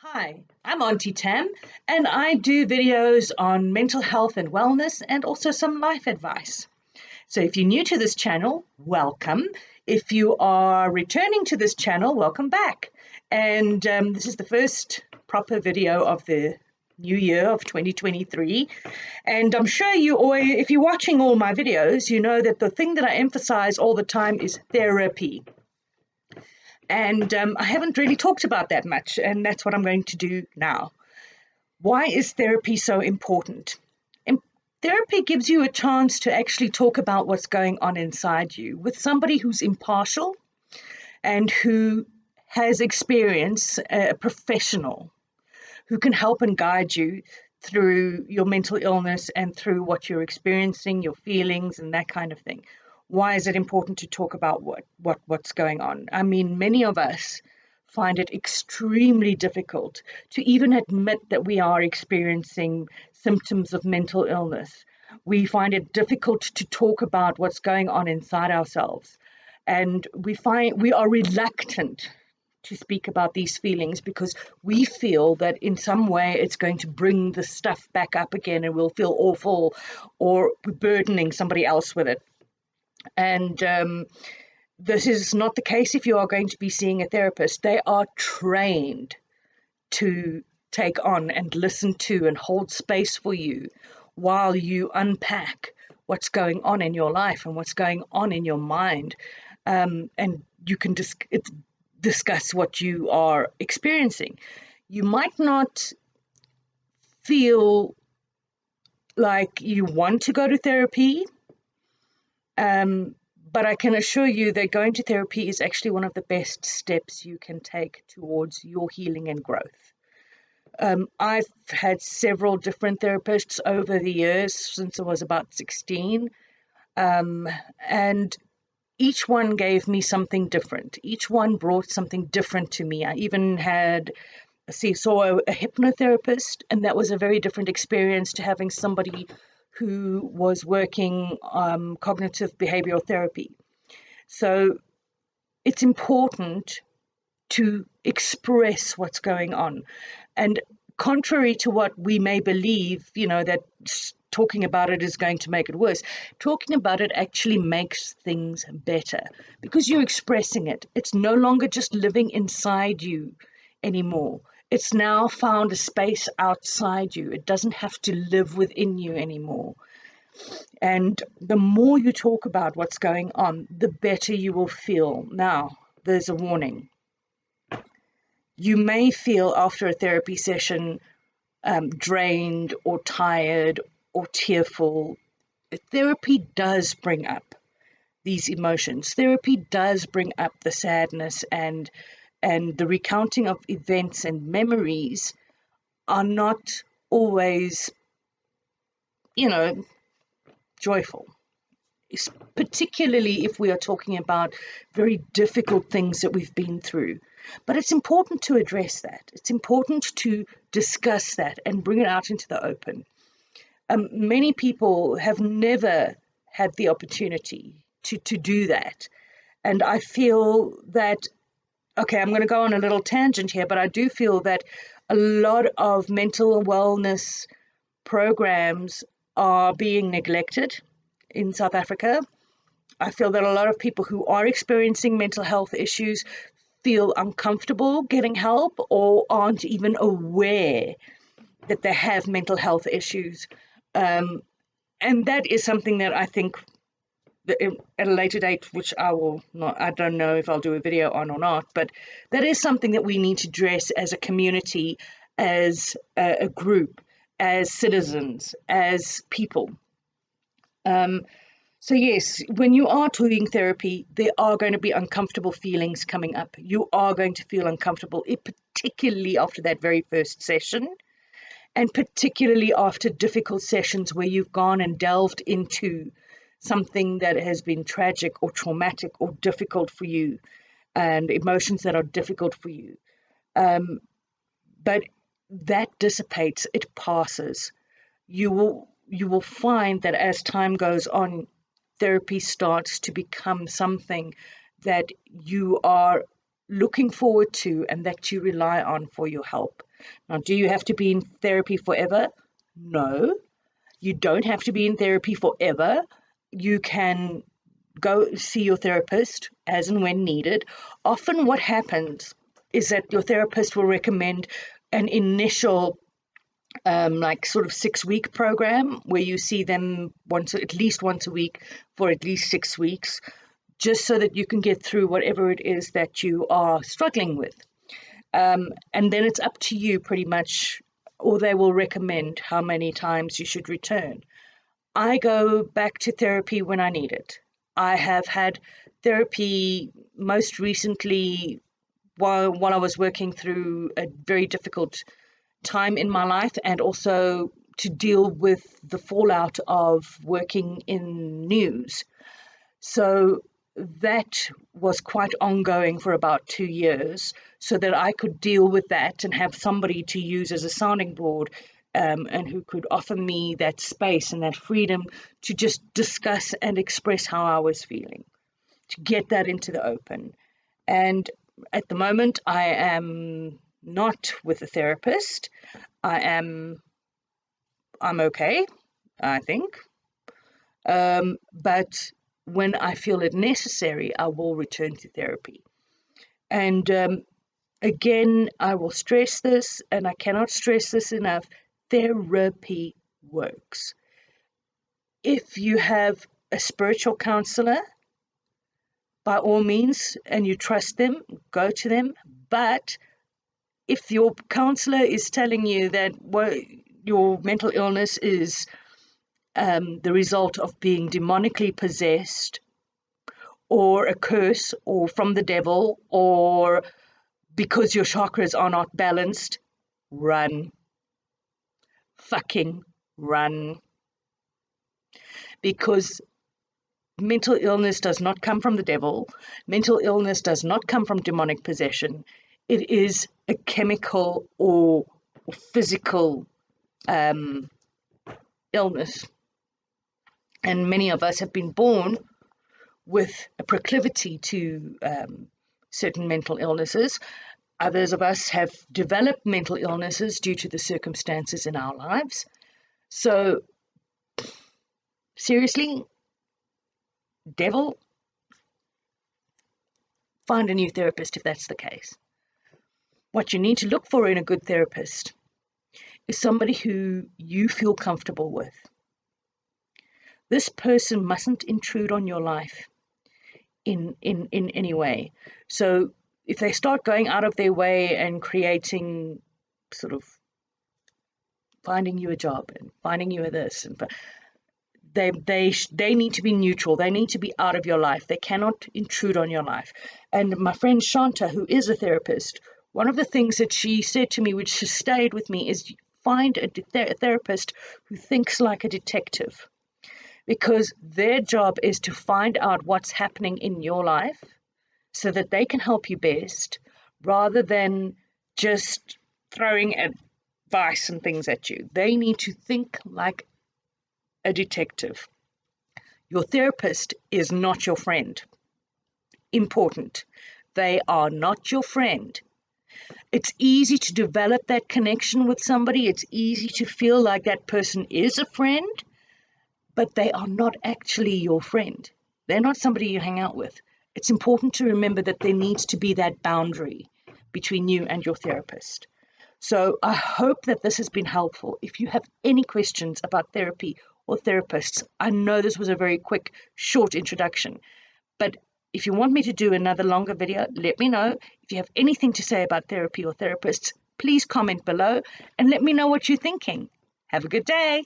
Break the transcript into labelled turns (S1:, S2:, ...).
S1: Hi, I'm Auntie Tam, and I do videos on mental health and wellness and also some life advice. So if you're new to this channel, welcome. If you are returning to this channel, welcome back. And this is the first proper video of the new year of 2023. And I'm sure if you're watching all my videos, you know that the thing that I emphasize all the time is therapy. And I haven't really talked about that much, and that's what I'm going to do now. Why is therapy so important? Therapy gives you a chance to actually talk about what's going on inside you with somebody who's impartial and who has experience, a professional who can help and guide you through your mental illness and through what you're experiencing, your feelings, and that kind of thing. Why is it important to talk about what's going on? I mean, many of us find it extremely difficult to even admit that we are experiencing symptoms of mental illness. We find it difficult to talk about what's going on inside ourselves. And we find we are reluctant to speak about these feelings because we feel that in some way it's going to bring the stuff back up again and we'll feel awful or burdening somebody else with it. And this is not the case if you are going to be seeing a therapist. They are trained to take on and listen to and hold space for you while you unpack what's going on in your life and what's going on in your mind. And you can discuss what you are experiencing. You might not feel like you want to go to therapy, but I can assure you that going to therapy is actually one of the best steps you can take towards your healing and growth. I've had several different therapists over the years since I was about 16, and each one gave me something different. Each one brought something different to me. I even saw a hypnotherapist, and that was a very different experience to having somebody who was working cognitive behavioral therapy. So it's important to express what's going on. And contrary to what we may believe, that talking about it is going to make it worse, talking about it actually makes things better because you're expressing it. It's no longer just living inside you anymore. It's now found a space outside you. It doesn't have to live within you anymore. And the more you talk about what's going on, the better you will feel. Now, there's a warning. You may feel after a therapy session drained or tired or tearful. Therapy does bring up these emotions. Therapy does bring up the sadness and the recounting of events and memories are not always, joyful, particularly if we are talking about very difficult things that we've been through. But it's important to address that. It's important to discuss that and bring it out into the open. Many people have never had the opportunity to do that. And I feel that, okay, I'm going to go on a little tangent here, but I do feel that a lot of mental wellness programs are being neglected in South Africa. I feel that a lot of people who are experiencing mental health issues feel uncomfortable getting help or aren't even aware that they have mental health issues. And that is something that I think that at a later date, which I don't know if I'll do a video on or not, but that is something that we need to address as a community, as a group, as citizens, as people. So yes, when you are doing therapy, there are going to be uncomfortable feelings coming up. You are going to feel uncomfortable, particularly after that very first session, and particularly after difficult sessions where you've gone and delved into something that has been tragic or traumatic or difficult for you, and emotions that are difficult for you. But that dissipates, it passes. You will find that as time goes on, therapy starts to become something that you are looking forward to and that you rely on for your help. Now, do you have to be in therapy forever? No, you don't have to be in therapy forever. You can go see your therapist as and when needed. Often what happens is that your therapist will recommend an initial like sort of 6-week program where you see them at least once a week for at least 6 weeks, just so that you can get through whatever it is that you are struggling with. And then it's up to you pretty much, or they will recommend how many times you should return. I go back to therapy when I need it. I have had therapy most recently while I was working through a very difficult time in my life, and also to deal with the fallout of working in news. So that was quite ongoing for about 2 years, so that I could deal with that and have somebody to use as a sounding board, and who could offer me that space and that freedom to just discuss and express how I was feeling, to get that into the open. And at the moment, I am not with a therapist. I'm okay, I think. But when I feel it necessary, I will return to therapy. And again, I will stress this, and I cannot stress this enough, therapy works. If you have a spiritual counselor, by all means, and you trust them, go to them. But if your counselor is telling you that your mental illness is the result of being demonically possessed, or a curse, or from the devil, or because your chakras are not balanced, run. Fucking run. Because mental illness does not come from the devil. Mental illness does not come from demonic possession. It is a chemical or physical illness. And many of us have been born with a proclivity to certain mental illnesses. Others of us have developed mental illnesses due to the circumstances in our lives. So, seriously, devil, find a new therapist if that's the case. What you need to look for in a good therapist is somebody who you feel comfortable with. This person mustn't intrude on your life in any way. So if they start going out of their way and creating sort of finding you a job and finding you a this, and they need to be neutral. They need to be out of your life. They cannot intrude on your life. And my friend Shanta, who is a therapist, one of the things that she said to me, which has stayed with me, is find a therapist who thinks like a detective, because their job is to find out what's happening in your life so that they can help you best, rather than just throwing advice and things at you. They need to think like a detective. Your therapist is not your friend. Important. They are not your friend. It's easy to develop that connection with somebody. It's easy to feel like that person is a friend, but they are not actually your friend. They're not somebody you hang out with. It's important to remember that there needs to be that boundary between you and your therapist. So I hope that this has been helpful. If you have any questions about therapy or therapists, I know this was a very quick, short introduction, but if you want me to do another longer video, let me know. If you have anything to say about therapy or therapists, please comment below and let me know what you're thinking. Have a good day.